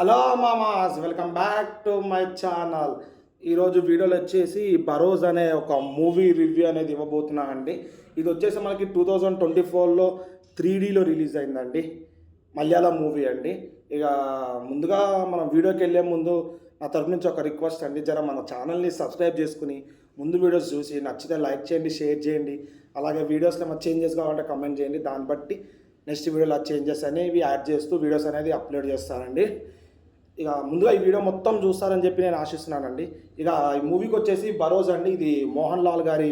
Hello మామాస్, welcome back to my channel. ఈరోజు వీడియోలో వచ్చేసి బరోజ్ అనే ఒక మూవీ రివ్యూ అనేది ఇవ్వబోతున్నానండి. ఇది వచ్చేసి మనకి 2024లో 3Dలో రిలీజ్ అయిందండి. మలయాళం మూవీ అండి. ఇక ముందుగా మనం వీడియోకి వెళ్ళే ముందు నా తరపు నుంచి ఒక రిక్వెస్ట్ అండి, జర మన ఛానల్ని సబ్స్క్రైబ్ చేసుకుని ముందు వీడియోస్ చూసి నచ్చితే లైక్ చేయండి, షేర్ చేయండి. అలాగే వీడియోస్లో ఏమైనా చేంజెస్ కావాలంటే కమెంట్ చేయండి. దాన్ని బట్టి నెక్స్ట్ వీడియోలో చేంజెస్ అనేవి యాడ్ చేస్తూ వీడియోస్ అనేది అప్లోడ్ చేస్తానండి. ఇక ముందుగా ఈ వీడియో మొత్తం చూస్తారని చెప్పి నేను ఆశిస్తున్నానండి. ఇక ఈ మూవీకి వచ్చేసి బరోజ్ అండి. ఇది మోహన్ లాల్ గారి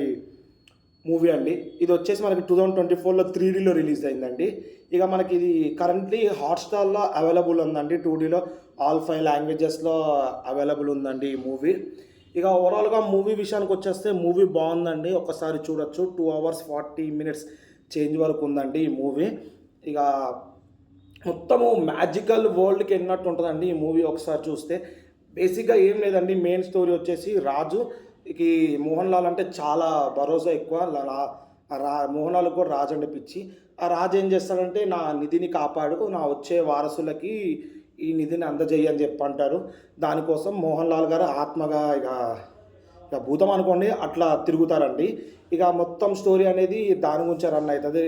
మూవీ అండి. ఇది వచ్చేసి మనకి 2024లో 3Dలో రిలీజ్ అయిందండి. ఇక మనకి ఇది కరెంట్లీ హాట్స్టార్లో అవైలబుల్ ఉందండి. 2Dలో ఆల్ 5 లాంగ్వేజెస్లో అవైలబుల్ ఉందండి ఈ మూవీ. ఇక ఓవరాల్గా మూవీ విషయానికి వచ్చేస్తే మూవీ బాగుందండి. ఒకసారి చూడొచ్చు. 2 hours 40 minutes చేంజ్ వరకు ఉందండి ఈ మూవీ. ఇక మొత్తము మ్యాజికల్ వరల్డ్కి వెళ్ళినట్టు ఉంటుందండి ఈ మూవీ ఒకసారి చూస్తే. బేసిక్గా ఏం లేదండి, మెయిన్ స్టోరీ వచ్చేసి రాజుకి మోహన్ లాల్ అంటే చాలా భరోసా ఎక్కువ. మోహన్ లాల్ కూడా రాజు అంటే పిచ్చి. ఆ రాజు ఏం చేస్తాడంటే, నా నిధిని కాపాడు, నా వచ్చే వారసులకి ఈ నిధిని అందజేయి అని చెప్పి అంటారు. దానికోసం మోహన్ లాల్ గారు ఆత్మగా ఇక భూతం అనుకోండి అట్లా తిరుగుతారండి. ఇక మొత్తం స్టోరీ అనేది దాని గురించి రన్ అవుతుంది.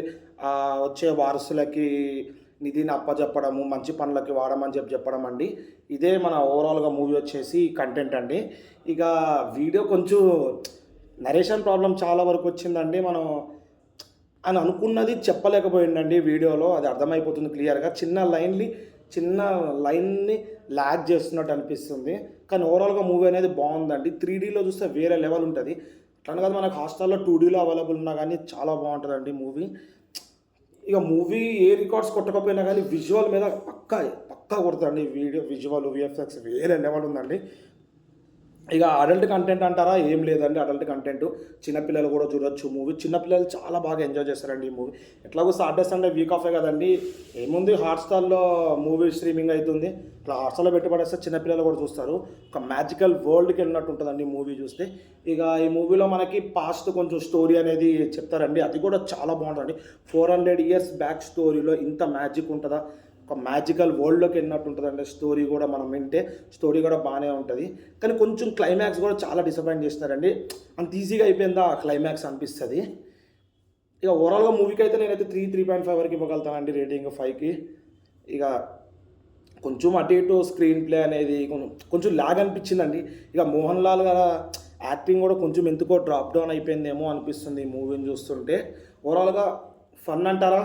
వచ్చే వారసులకి నిధిని అప్పచెప్పడము, మంచి పనులకి వాడమని చెప్పడం అండి. ఇదే మన ఓవరాల్గా మూవీ వచ్చేసి కంటెంట్ అండి. ఇక వీడియో కొంచెం నరేషన్ ప్రాబ్లం చాలా వరకు వచ్చిందండి. మనం అని అనుకున్నది చెప్పలేకపోయిందండి వీడియోలో, అది అర్థమైపోతుంది క్లియర్గా. చిన్న లైన్ని ల్యాగ్ చేస్తున్నట్టు అనిపిస్తుంది. కానీ ఓవరాల్గా మూవీ అనేది బాగుందండి. 3Dలో చూస్తే వేరే లెవెల్ ఉంటుంది. అట్లా కాదు, మనకు హాట్స్టార్లో 2Dలో అవైలబుల్ ఉన్నా కానీ చాలా బాగుంటుందండి మూవీ. ఇక మూవీ ఏ రికార్డ్స్ కొట్టకపోయినా కానీ విజువల్ మీద పక్కా కొడుతుందండి. వీడియో విజువల్ విఎఫ్ఎక్స్ వేరే లెవెల్ ఉందండి. ఇక అడల్ట్ కంటెంట్ అంటారా, ఏం లేదండి అడల్ట్ కంటెంట్. చిన్నపిల్లలు కూడా చూడొచ్చు మూవీ. చిన్నపిల్లలు చాలా బాగా ఎంజాయ్ చేస్తారండి ఈ మూవీ. ఎట్లాగో సాటర్డే సండే వీక్ ఆఫే కదండి, ఏముంది హాట్స్టార్లో మూవీ స్ట్రీమింగ్ అవుతుంది. ఇట్లా హాట్స్టార్లో పెట్టుబడేస్తే చిన్నపిల్లలు కూడా చూస్తారు. ఒక మ్యాజికల్ వరల్డ్కి వెళ్ళినట్టు ఉంటుందండి మూవీ చూస్తే. ఇక ఈ మూవీలో మనకి పాస్ట్ కొంచెం స్టోరీ అనేది చెప్తారండి, అది కూడా చాలా బాగుంటుందండి. 400 years బ్యాక్ స్టోరీలో ఇంత మ్యాజిక్ ఉంటుందా, ఒక మ్యాజికల్ వరల్డ్లోకి వెళ్ళినట్టు ఉంటుందండి. స్టోరీ కూడా మనం వింటే స్టోరీ కూడా బాగానే ఉంటుంది. కానీ కొంచెం క్లైమాక్స్ కూడా చాలా డిసప్పాయింట్ చేస్తున్నారండి. అంత ఈజీగా అయిపోయిందా ఆ క్లైమాక్స్ అనిపిస్తుంది. ఇక ఓవరాల్గా మూవీకి అయితే నేనైతే 3.5 వరకు ఇవ్వగలుగుతానండి రేటింగ్ 5కి. ఇక కొంచెం అటు ఇటు స్క్రీన్ ప్లే అనేది కొంచెం లాగ్ అనిపించిందండి. ఇక మోహన్ లాల్ గారు యాక్టింగ్ కూడా కొంచెం ఎందుకో డ్రాప్ డౌన్ అయిపోయిందేమో అనిపిస్తుంది ఈ మూవీని చూస్తుంటే. ఓవరాల్గా ఫన్ అంటారా,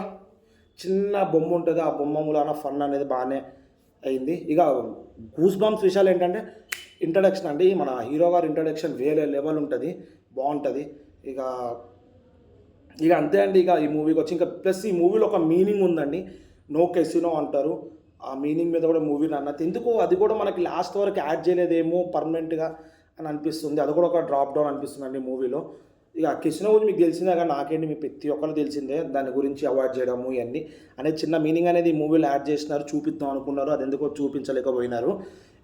చిన్న బొమ్మ ఉంటుంది, ఆ బొమ్మ మూలాన ఫన్ అనేది బాగానే అయింది. ఇక గూస్ బంప్స్ విషయాలు ఏంటంటే, ఇంట్రడక్షన్ అండి, మన హీరో గారి ఇంట్రడక్షన్ వేరే లెవెల్ ఉంటుంది, బాగుంటుంది. ఇక అంతే అండి. ఇక ఈ మూవీకి వచ్చి ఇంకా ప్లస్ ఈ మూవీలో ఒక మీనింగ్ ఉందండి. నో కెసినో అంటారు, ఆ మీనింగ్ మీద కూడా మూవీ అన్నది ఎందుకు అది కూడా మనకి లాస్ట్ వరకు యాడ్ చేయలేదేమో పర్మనెంట్గా అని అనిపిస్తుంది. అది కూడా ఒక డ్రాప్ డౌన్ అనిపిస్తుంది అండి మూవీలో. ఇక కెసినో గురించి మీకు తెలిసిందే కానీ నాకేంటి, మీ ప్రతి ఒక్కరు తెలిసిందే. దాని గురించి అవాయిడ్ చేయడము ఇవన్నీ అనేది చిన్న మీనింగ్ అనేది ఈ మూవీలో యాడ్ చేసినారు, చూపిద్దాం అనుకున్నారు, అది ఎందుకో చూపించలేకపోయినారు.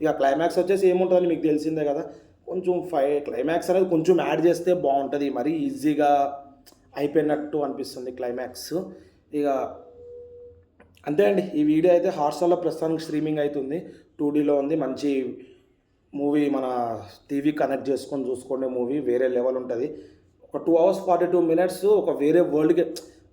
ఇక క్లైమాక్స్ వచ్చేసి ఏముంటుందని మీకు తెలిసిందే కదా. కొంచెం క్లైమాక్స్ అనేది కొంచెం యాడ్ చేస్తే బాగుంటుంది. మరీ ఈజీగా అయిపోయినట్టు అనిపిస్తుంది క్లైమాక్స్. ఇక అంతే అండి. ఈ వీడియో అయితే హాట్స్టార్లో ప్రస్తుతానికి స్ట్రీమింగ్ అవుతుంది, 2Dలో ఉంది. మంచి మూవీ, మన టీవీ కనెక్ట్ చేసుకొని చూసుకోండి. మూవీ వేరే లెవెల్ ఉంటుంది. ఒక 2 hours 42 minutes ఒక వేరే వరల్డ్కి,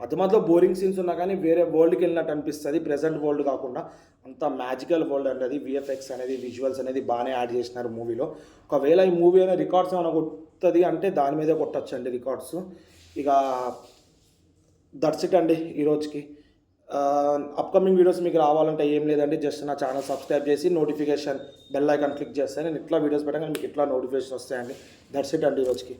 మధ్యలో బోరింగ్ సీన్స్ ఉన్నా కానీ వేరే వరల్డ్కి వెళ్ళినట్టు అనిపిస్తుంది. ప్రెజెంట్ వరల్డ్ కాకుండా అంత మ్యాజికల్ వరల్డ్ అనేది. విఎఫ్ఎక్స్ అనేది, విజువల్స్ అనేది బాగానే యాడ్ చేసినారు మూవీలో. ఒకవేళ ఈ మూవీ అనేది రికార్డ్స్ ఏమైనా కొడుతుంది అంటే దాని మీదే కొట్టచ్చు అండి రికార్డ్స్. ఇక దట్స్ ఇట్ అండి ఈరోజుకి. అప్కమింగ్ వీడియోస్ మీకు రావాలంటే ఏం లేదండి, జస్ట్ నా ఛానల్ సబ్స్క్రైబ్ చేసి నోటిఫికేషన్ బెల్ ఐకాన్ క్లిక్ చేస్తే నేను ఇట్లా వీడియోస్ పెట్టగానే మీకు ఇట్లా నోటిఫికేషన్ వస్తాయండి. దట్స్ ఇట్ అండి ఈరోజుకి.